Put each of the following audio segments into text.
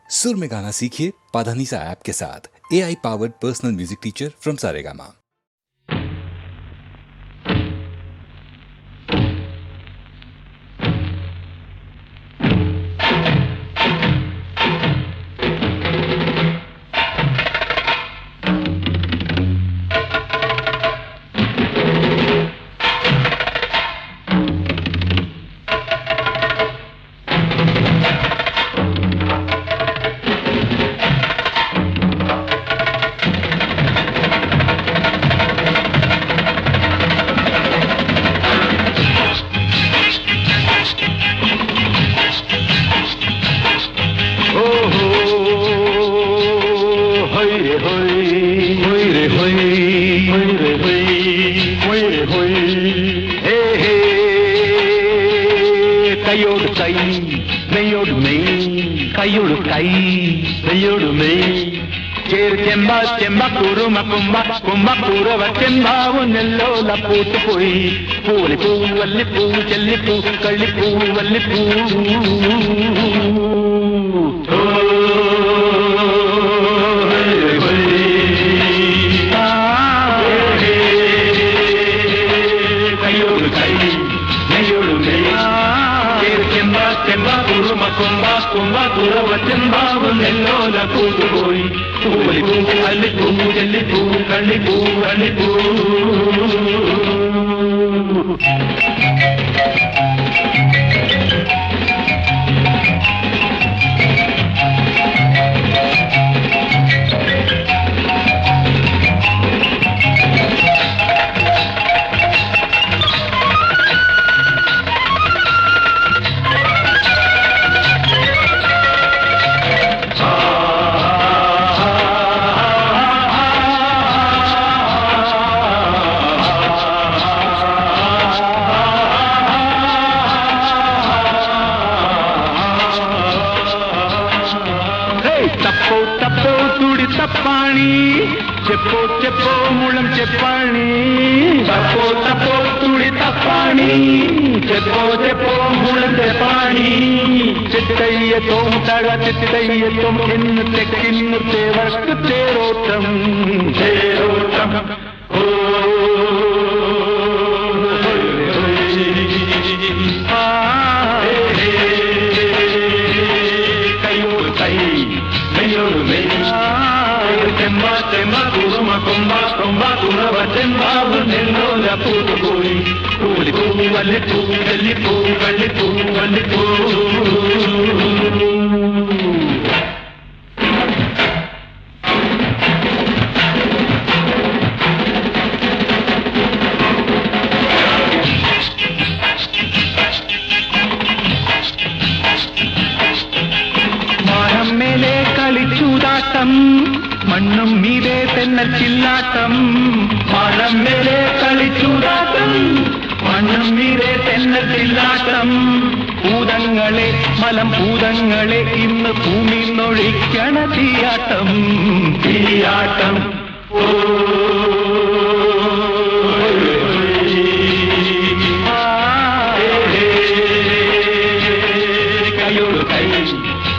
सुर में गाना सीखिए पाधानीसा ऐप के साथ। AI powered personal music teacher from Saregama. చెంబావు నెల్లోల పూటుపోయి పూలి పువ్వు వల్లి పువ్వు చెల్లి పువ్వు కళ్ళి పువ్వు వల్లి పువ్వు చెంబావు నెల్లోల పూటుపోయి పూలి పువ్వు అల్లి పువ్వు చెల్లి పువ్వు కళ్ళి పువ్వు అల్లి పువ్వు చెప్పో చెప్పో మూలం చెప్పాణి తప్పో తప్పో తుడి తప్పాణి చెప్పో చెప్పో మూలం చెప్పాణి చిత్తయ్యతో చిత్తయ్యతో ఎన్ను తెక్కిన్ను తేవర్కు తేరోటం తేరోటం ఓ కయ్యోడు కై మెయ్యోడు మెయ్యి చెంబా చెంబా కురుమ కొంబా కొంబా కురవ చెంబావు నెల్లోల పూటుపోయి పూలి పువ్వు వల్లి పువ్వు వెళ్ళి పువ్వు వల్లి పువ్వు వల్లి మానం మేలే కలి చూదాటం మన్నం మీదే తెన్న చిల్లాటం మానం మేలే കളി ചൂടാട്ടം മണ്ണം മീതെ തെന്ന ചില്ലാട്ടം ഭൂതങ്ങളെ മലം ഭൂതങ്ങളെ ഇന്ന് ഭൂമി നൊഴിക്കണ തീയാട്ടം തീയാട്ടം ഓ കയ്യോട് കൈ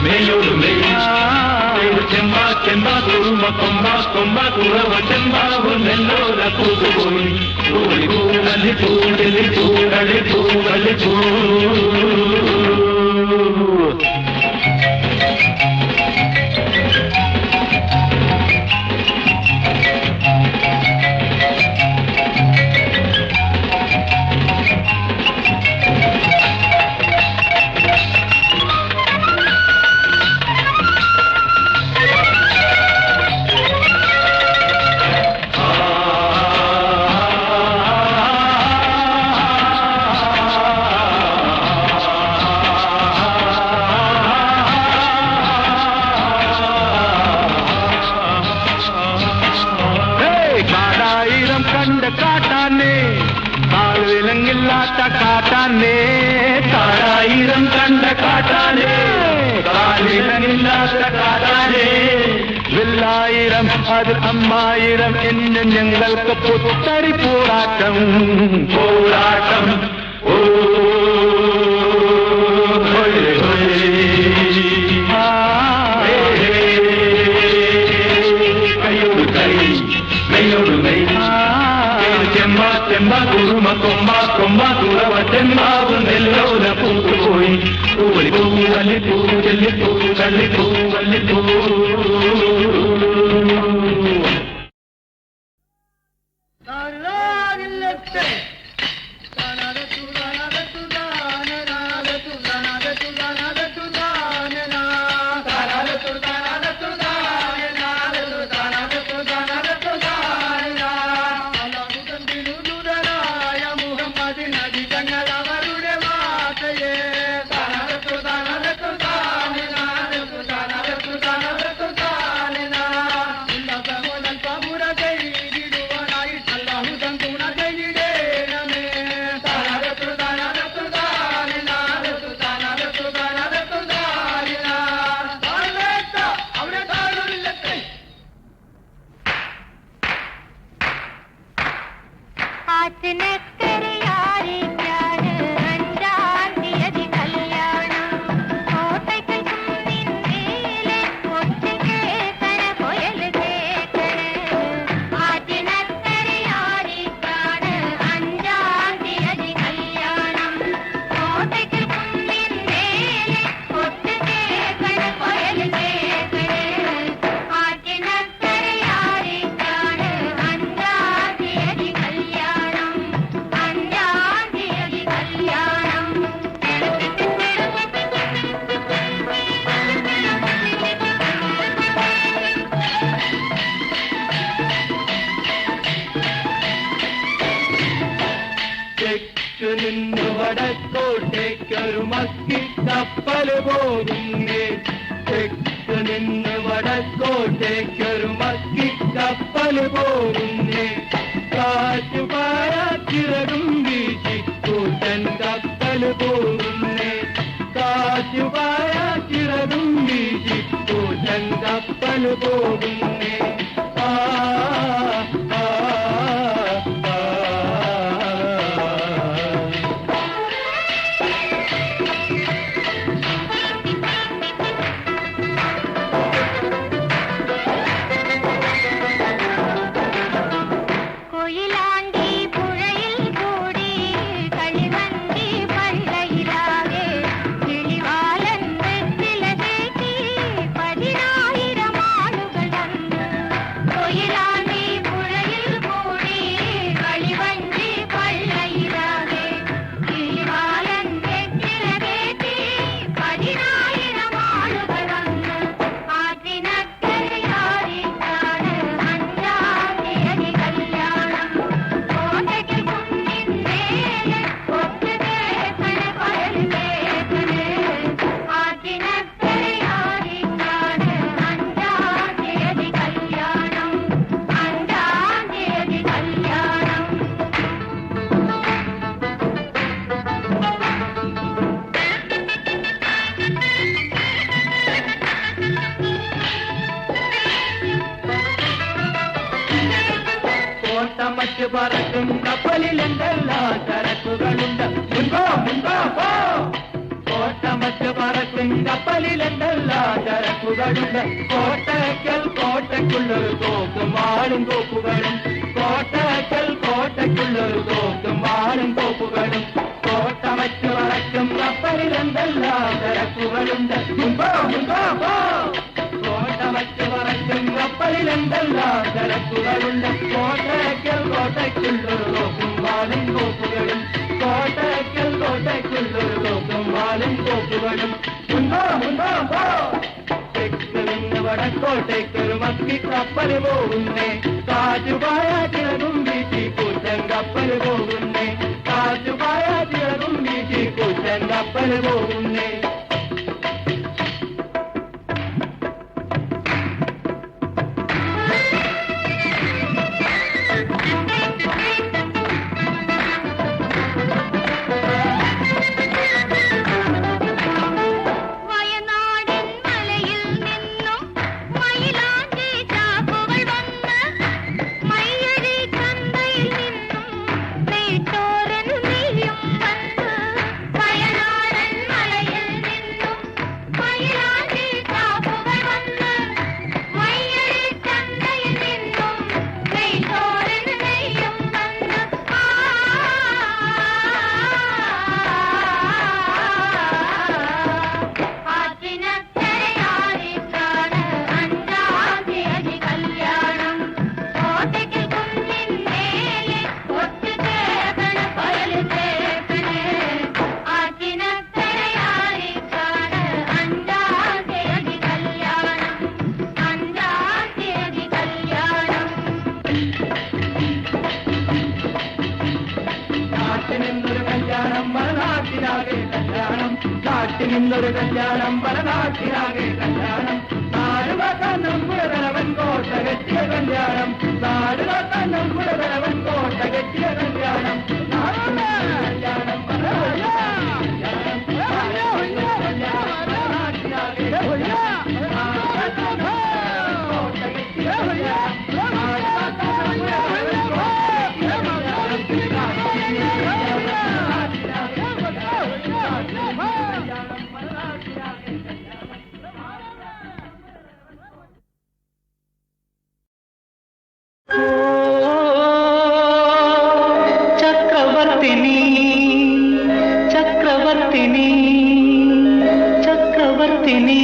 മേയോട് മെയ് చెంబా చెంబా కురుమ కొంబా కొంబా కురవ చెంబావు నెల్లోల పూటుపోయి పూలి పువ్వు వల్లి పువ్వు చెల్లి పువ్వు కళ్ళి పువ్వు వల్లి കാട്ടാനേ കാൽവിലങ്ങില്ലാത്ത കാട്ടാനേ കാടായിരം കണ്ട കാട്ടാനേ കാൽവിലങ്ങില്ലാത്ത കാട്ടാനേ വില്ലായിരം അതിൽ അമ്മായിരം എന്ന് ഞങ്ങൾക്ക് പുത്തരി പോരാട്ടം പോരാട്ടം ഓ കയ്യോട് കൈ ചെല്ലിപ്പൂ കള്ളിപ്പൂ വല്ലിപ്പൂ. നിന്ന് വടക്കോട്ടേക്കൊരു മക്കിക്കപ്പല് പോകുന്നേ. തെക്ക് നിന്ന് വടക്കോട്ടേക്കൊരു മക്കിക്കപ്പല് പോകുന്നേ. കാറ്റുപായ ചിറകും വീശി കൂട്ടൻ കപ്പല് പോകുന്നേ. കാറ്റുപായ ചിറകും വീശി കൂട്ടൻ കപ്പല് പോകുന്നേ. മറ്റ് പറക്കും കപ്പലിലെന്തെല്ലാം ചരക്കുകളുണ്ട്. മുൻപോ മുൻപോ പോ. കോട്ടമറ്റ് പറക്കും കപ്പലിലെന്തെല്ലാം ചരക്കുകളുണ്ട്. കോട്ടയ്ക്കൽ കോട്ടയ്ക്കുള്ളൊരു തോക്കും വാളും തോക്കുകളും. കോട്ടയ്ക്കൽ കോട്ടയ്ക്കുള്ളൊരു തോക്കും വാളും തോക്കുകളും. കോട്ടമറ്റ് പറക്കും കപ്പലിലെന്തെല്ലാം ചരക്കുകളുണ്ട്. മുൻപോ മുൻപോ പോ. കോട്ടമറ്റ് പറക്കും കപ്പലിലെന്തെല്ലാം ചരക്കുകളുണ്ട്. കോട്ടയ്ക്കൽ കോട്ടയ്ക്കുള്ളൊരു തോക്കും വാളും തോക്കുകളും. കോട്ടയ്ക്കൽ കോട്ടയ്ക്കുള്ളൊരു തോക്കും വാളും തോക്കുകളും. മുൻപോ മുൻപോ പോ. തെക്ക് നിന്ന് വടക്കോട്ടേക്കൊരു മക്കിക്കപ്പല് പോകുന്നേ. കാറ്റുപായ ചിറകും വീശി കൂറ്റൻ കപ്പല് പോകുന്നേ. കാറ്റുപായ ചിറകും വീശി കൂറ്റൻ കപ്പല് പോകുന്നേ. ഇന്നൊരു കല്യാണം പലനാട്ടിലാകെ കല്യാണം നാടുകാക്കാൻ നമ്മുടെ തലവൻ കോട്ട കെട്ടിയ കല്യാണം നാടുകാക്കാൻ നമ്മുടെ തലവൻ കോട്ട കെട്ടിയ കല്യാണം കല്യാണം ചക്രവർത്തിനി ചക്രവർത്തിനി ചക്രവർത്തിനി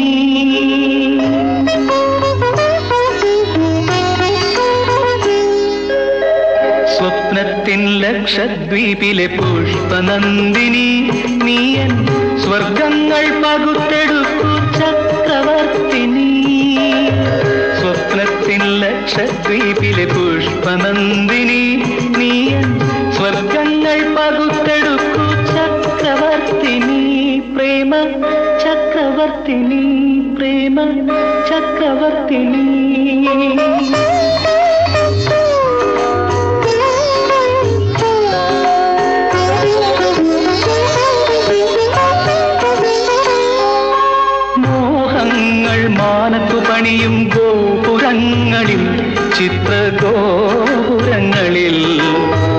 സ്വപ്നത്തിൻ ലക്ഷദ്വീപിലെ പുഷ്പനന്ദിനി നീയൻ സ്വർഗങ്ങൾ പകുത്തെടുക്കൂ ചക്രവർത്തിനി സ്വപ്നത്തിൻ ലക്ഷദ്വീപിലെ പുഷ്പനന്ദിനി നീയൻ സ്വർഗങ്ങൾ പകുത്തെടുക്കൂ ചക്രവർത്തിനി പ്രേമ ചക്രവർത്തിനി പ്രേമ ചക്രവർത്തിനി മാനത്തു പണിയും ഗോപുരങ്ങളിൽ ചിത്രഗോപുരങ്ങളിൽ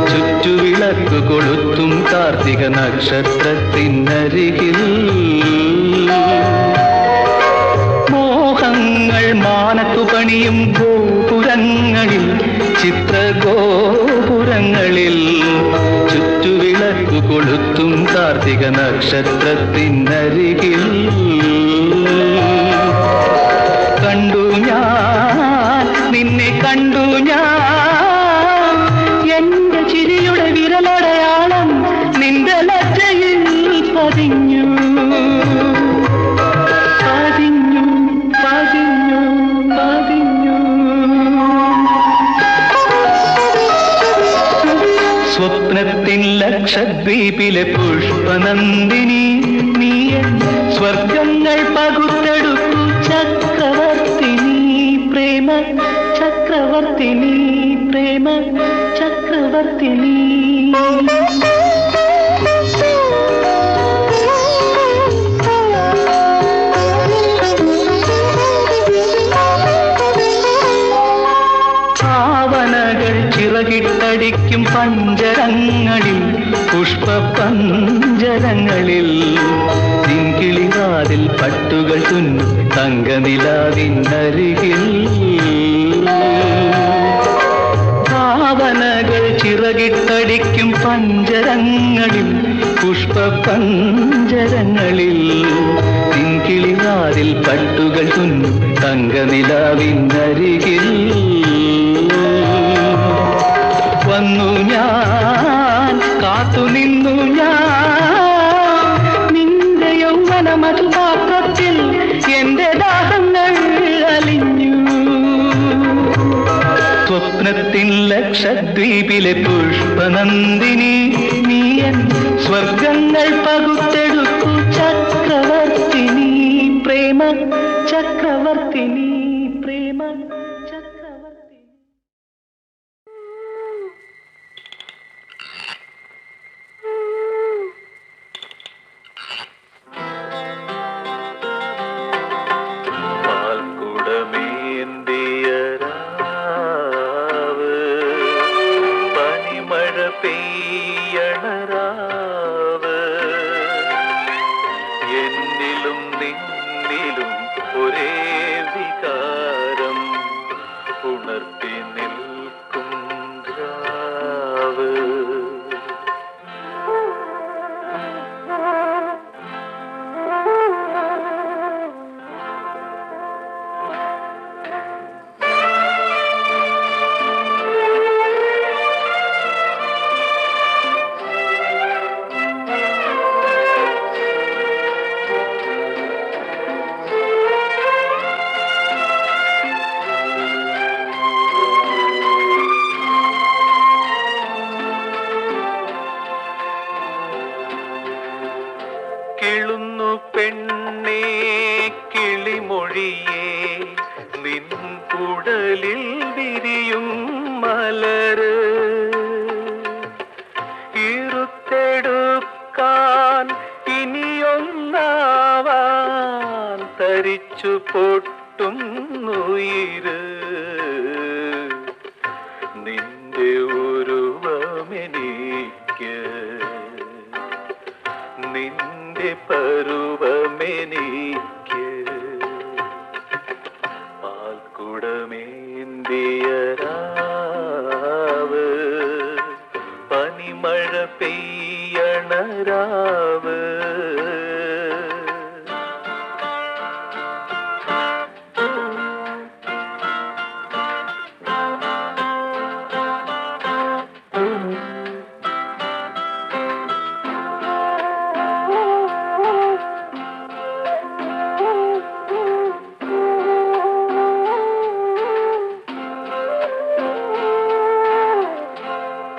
ചുറ്റുവിളക്ക് കൊളുത്തും കാർത്തിക നക്ഷത്രത്തിനരികിൽ മോഹങ്ങൾ മാനത്തു പണിയും ഗോപുരങ്ങളിൽ ചിത്രഗോപുരങ്ങളിൽ ചുറ്റുവിളക്ക് കൊളുത്തും കാർത്തിക നക്ഷത്രത്തിനരികിൽ കണ്ടു ഞാൻ നിന്നെ കണ്ടു ഞാൻ എന്റെ ചിരിയുടെ വിരലടയാളം നിന്റെ ലജ്ജയിൽ പതിഞ്ഞു പതിഞ്ഞു പതിഞ്ഞു പതിഞ്ഞു സ്വപ്നത്തിൻ ലക്ഷദ്വീപിലെ പുഷ്പനന്ദിനി നീയൻ സ്വർഗങ്ങൾ പകുത്തെടുക്കൂ ചക്രവർത്തിനി പ്രേമ ചക്രവർത്തിനി പ്രേമ ചക്രവർത്തിനി ഭാവനകൾ ചിറകിട്ടടിക്കും പഞ്ചരങ്ങളിൽ പുഷ്പപഞ്ചരങ്ങളിൽ തിങ്കിളിവാതിൽ പട്ടുകൾ തുന്നും തങ്കനിലാവിനരികിൽ ഭാവനകൾ ചിറകിട്ടടിക്കും പഞ്ചരങ്ങളിൽ പുഷ്പപഞ്ചരങ്ങളിൽ തിങ്കിളിവാതിൽ പട്ടുകൾ തുന്നും തങ്കനിലാവിനരികിൽ വന്നു ഞാൻ കാത്തുനിന്നു ഞാൻ നിന്റെ യൗവന മധുപാത്രത്തിൽ എന്റെ ദാഹങ്ങൾ അലിഞ്ഞു സ്വപ്നത്തിൻ ലക്ഷദ്വീപിലെ പുഷ്പനന്ദിനി നീയൻ സ്വർഗങ്ങൾ പകുത്തെടുക്കൂ ചക്രവർത്തിനി പ്രേമ ചക്രവർത്തിനി പ്രേമ ചക്രവർത്തിനി എന്നിലും നിന്നിലും ഒരേ വികാരം കുടലിൽ വിരിയും മലര് ഇരുത്തെടുക്കാൻ ഇനിയൊന്നാവാൻ തരിച്ചു പൊട്ടുന്നുയിര് നിന്റെ ഉരുവമെനിക്ക് നിന്റെ പരുവമെനിക്ക് പാൽക്കുടമേന്തിയ രാവ് പനിമഴ പെയ്യണ രാവ്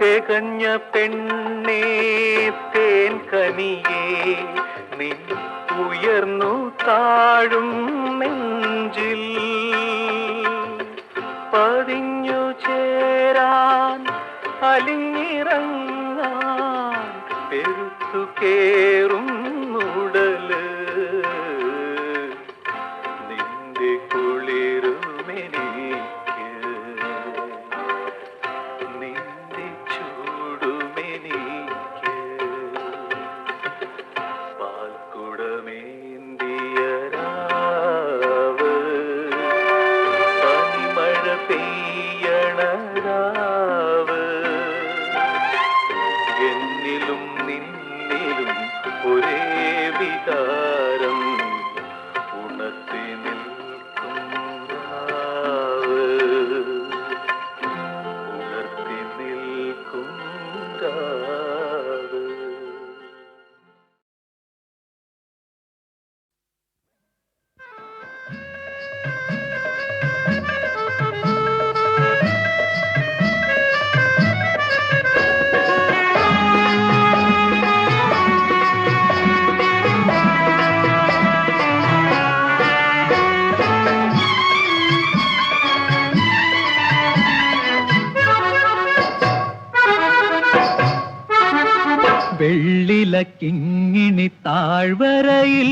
തികഞ്ഞ പെണ്ണേ തേൻ കനിയേ നിൻ ഉയർന്നു താഴും നെഞ്ചിൽ പതിഞ്ഞു ചേരാൻ അലിഞ്ഞിറങ്ങാൻ പെരുത്തു കേറും ഉടല് നിന്റെ കുളിരുമെനിക്ക് നിന്റെ ചൂടുമെനിക്ക് പാൽക്കുടമേന്തിയ രാവ് പനിമഴ പെയ്യണ രാവ് എന്നിലും നിന്നിലും ഒരേ വികാരം ഉണർത്തി നിൽക്കും രാവ് ഉണർത്തി നിൽക്കും രാവ് വെള്ളിലക്കിങ്ങിണി താഴ്വരയിൽ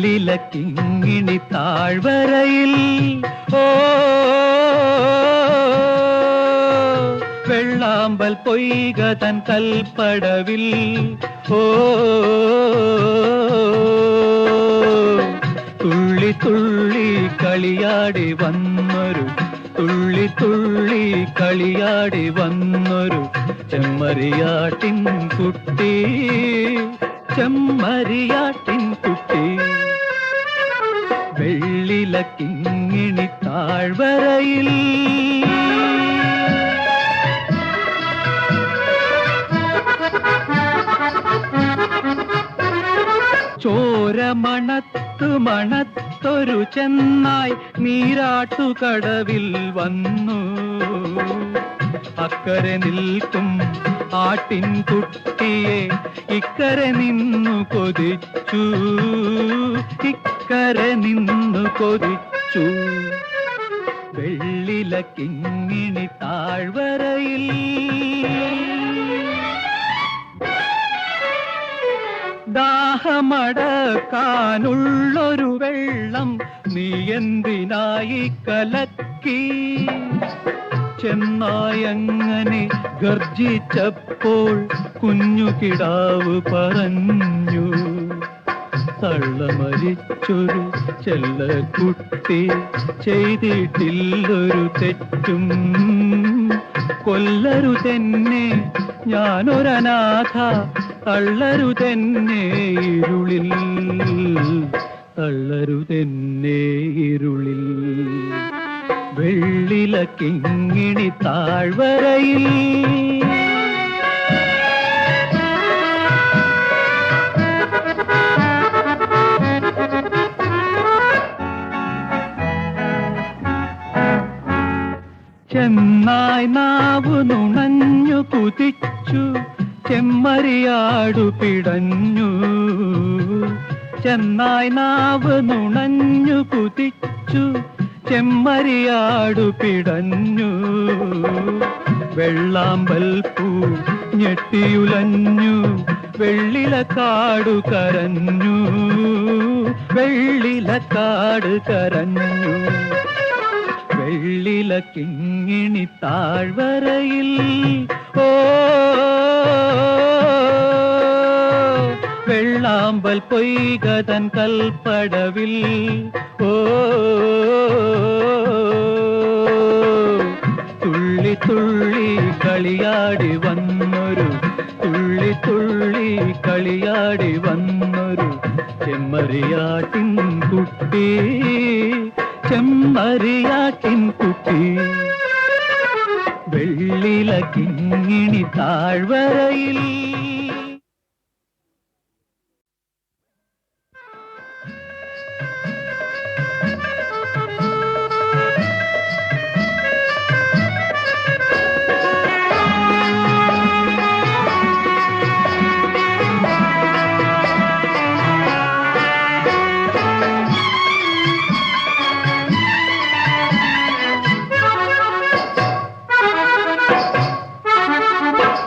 വെള്ളിലക്കിങ്ങിണി താഴ്വരയിൽ ഓ വെള്ളാമ്പൽ പൊയ്ക തൻ കൽപ്പടവിൽ ഓ തുള്ളി തുള്ളി കളിയാടി വന്നൊരു തുള്ളി തുള്ളി കളിയാടി വന്നൊരു ചെമ്മരിയാട്ടിൻ കുട്ടി ചെമ്മരിയാട്ടിൻ കുട്ടി വെള്ളിലക്കിങ്ങിണി താഴ്വരയിൽ ചോര മണത്തു മണത്തൊരു ചെന്നായ് നീരാട്ടുകടവിൽ വന്നു അക്കരെ നിൽക്കും ആട്ടിൻകുട്ടിയെ ഇക്കരെ നിന്നു കൊതിച്ചു ഇക്കരെ നിന്നു കൊതിച്ചു വെള്ളിലക്കിങ്ങിണി താഴ്വരയിൽ ദാഹമടക്കാനുള്ളൊരു വെള്ളം നീ എന്തിനായി കലക്കി ചെന്നായങ്ങനെ ഗർജിച്ചപ്പോൾ കുഞ്ഞു കിടാവ് പറഞ്ഞു തള്ള മരിച്ചൊരു ചെല്ലക്കുട്ടി ചെയ്തിട്ടില്ലൊരു തെറ്റും കൊല്ലരുതെന്നെ ഞാനൊരനാഥ തള്ളരുതെന്നെ ഇരുളിൽ തള്ളരുതെന്നെ ഇരുളിൽ വെള്ളിലക്കിങ്ങിണി താഴ്വരയിൽ ചെന്നായ് നാവു നുണഞ്ഞു കുതിച്ചു ചെമ്മരിയാടു പിടഞ്ഞു, ചെന്നായി നാവ് നുണഞ്ഞു കുതിച്ചു. ചെമ്മരിയാടു പിടഞ്ഞു, വെള്ളാമ്പൽ പൂ ഞെട്ടിയുലഞ്ഞു. വെള്ളിലക്കാടു കരഞ്ഞു, വെള്ളിലക്കാട് കരഞ്ഞു. വെള്ളില കിങ്ങിണി താഴ്വരയിൽ ഓ വെള്ളാമ്പൽ പൊയ്കതൻ കൽപ്പടവിൽ ഓ തുള്ളി തുള്ളി കളിയാടി വന്നൊരു, തുള്ളി തുള്ളി കളിയാടി വന്നൊരു ചെമ്മരിയാട്ടിൻ കുട്ടി, ചെമ്മരിയാട്ടിൻ കുട്ടി. വെള്ളില കിങ്ങിണി താഴ്വരയിൽ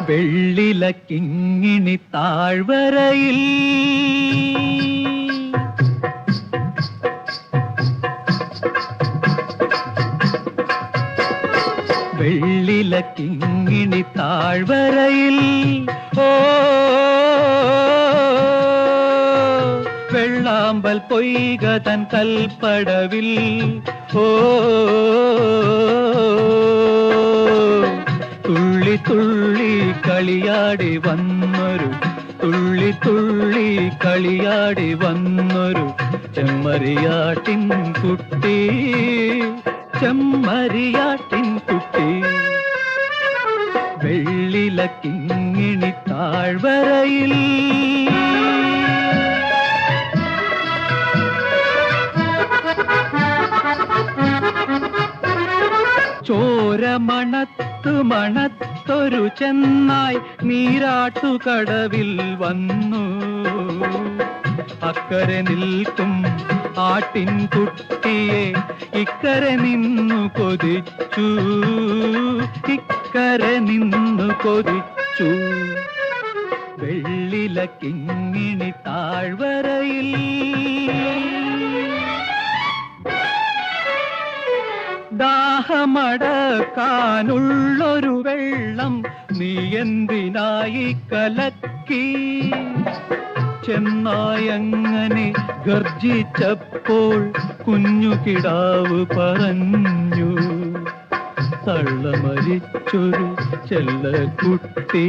വെള്ളില കിങ്ങിണി താഴ്വരയിൽ വെള്ളില കിങ്ങിണി താഴ്വരയിൽ ഓ വെള്ളാമ്പൽ പൊയ്കതൻ കൽപ്പടവിൽ ഓ തുള്ളി തുള്ളി കളിയാടി വന്നൊരു, തുള്ളി തുള്ളി കളിയാടി വന്നൊരു ചെമ്മരിയാട്ടിൻ കുട്ടി, ചെമ്മരിയാട്ടിൻ കുട്ടി. വെള്ളില കിങ്ങിണി താഴ്വരയിൽ ചോര മണത്തു മണത്തൊരു ചെന്നായ് നീരാട്ടുകടവിൽ വന്നു. അക്കരെ നിൽക്കും ആട്ടിൻകുട്ടിയെ ഇക്കരെ നിന്നു കൊതിച്ചു, ഇക്കരെ നിന്നു കൊതിച്ചു. വെള്ളില കിങ്ങിണി താഴ്വരയിൽ ദാഹമടക്കാനുള്ളൊരു വെള്ളം നീ എന്തിനായി കലക്കി? ചെന്നായങ്ങനെ ഗർജിച്ചപ്പോൾ കുഞ്ഞു കിടാവ് പറഞ്ഞു, തള്ള മരിച്ചൊരു ചെല്ലക്കുട്ടി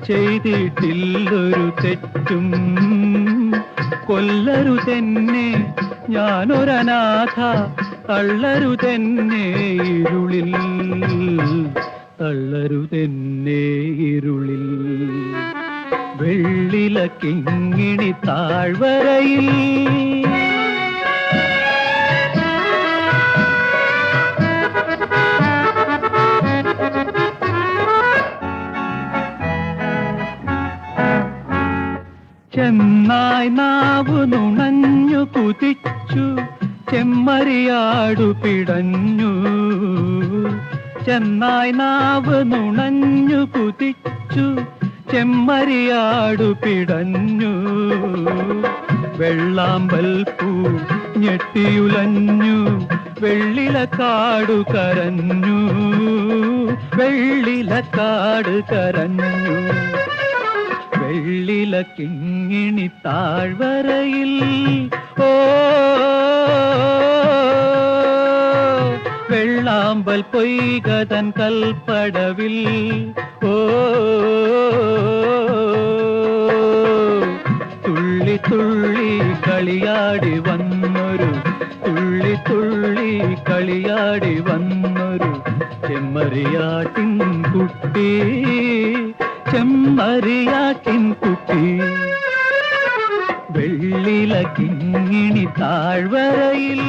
ചെയ്തിട്ടില്ലൊരു തെറ്റും. കൊല്ലരുതെന്നെ ഞാനൊരനാഥ, തള്ളരുതെന്നെ ഇരുളിൽ, തള്ളരുതെന്നെ ഇരുളിൽ. വെള്ളില കിങ്ങിണി താഴ്വരയിൽ ചെന്നായ് നാവ് നുണഞ്ഞു കുതിച്ചു. ചെമ്മരിയാടു പിടഞ്ഞു, ചെന്നായ് നാവ് നുണഞ്ഞു കുതിച്ചു. ചെമ്മരിയാടു പിടഞ്ഞു, വെള്ളാമ്പൽ പൂ ഞെട്ടിയുലഞ്ഞു. വെള്ളിലക്കാടു കരഞ്ഞു, വെള്ളിലക്കാട് കരഞ്ഞു. വെള്ളില കിങ്ങിണി താഴ്വരയിൽ ഓ വെള്ളാമ്പൽ പൊയ്കതൻ കൽപ്പടവിൽ ഓ തുള്ളി തുള്ളി കളിയാടി വന്നൊരു, തുള്ളി തുള്ളി കളിയാടി വന്നൊരു ചെമ്മരിയാട്ടിൻ കുട്ടി, ചെമ്മരിയാട്ടിൻ കുട്ടി. വെള്ളില കിങ്ങിണി താഴ്വരയിൽ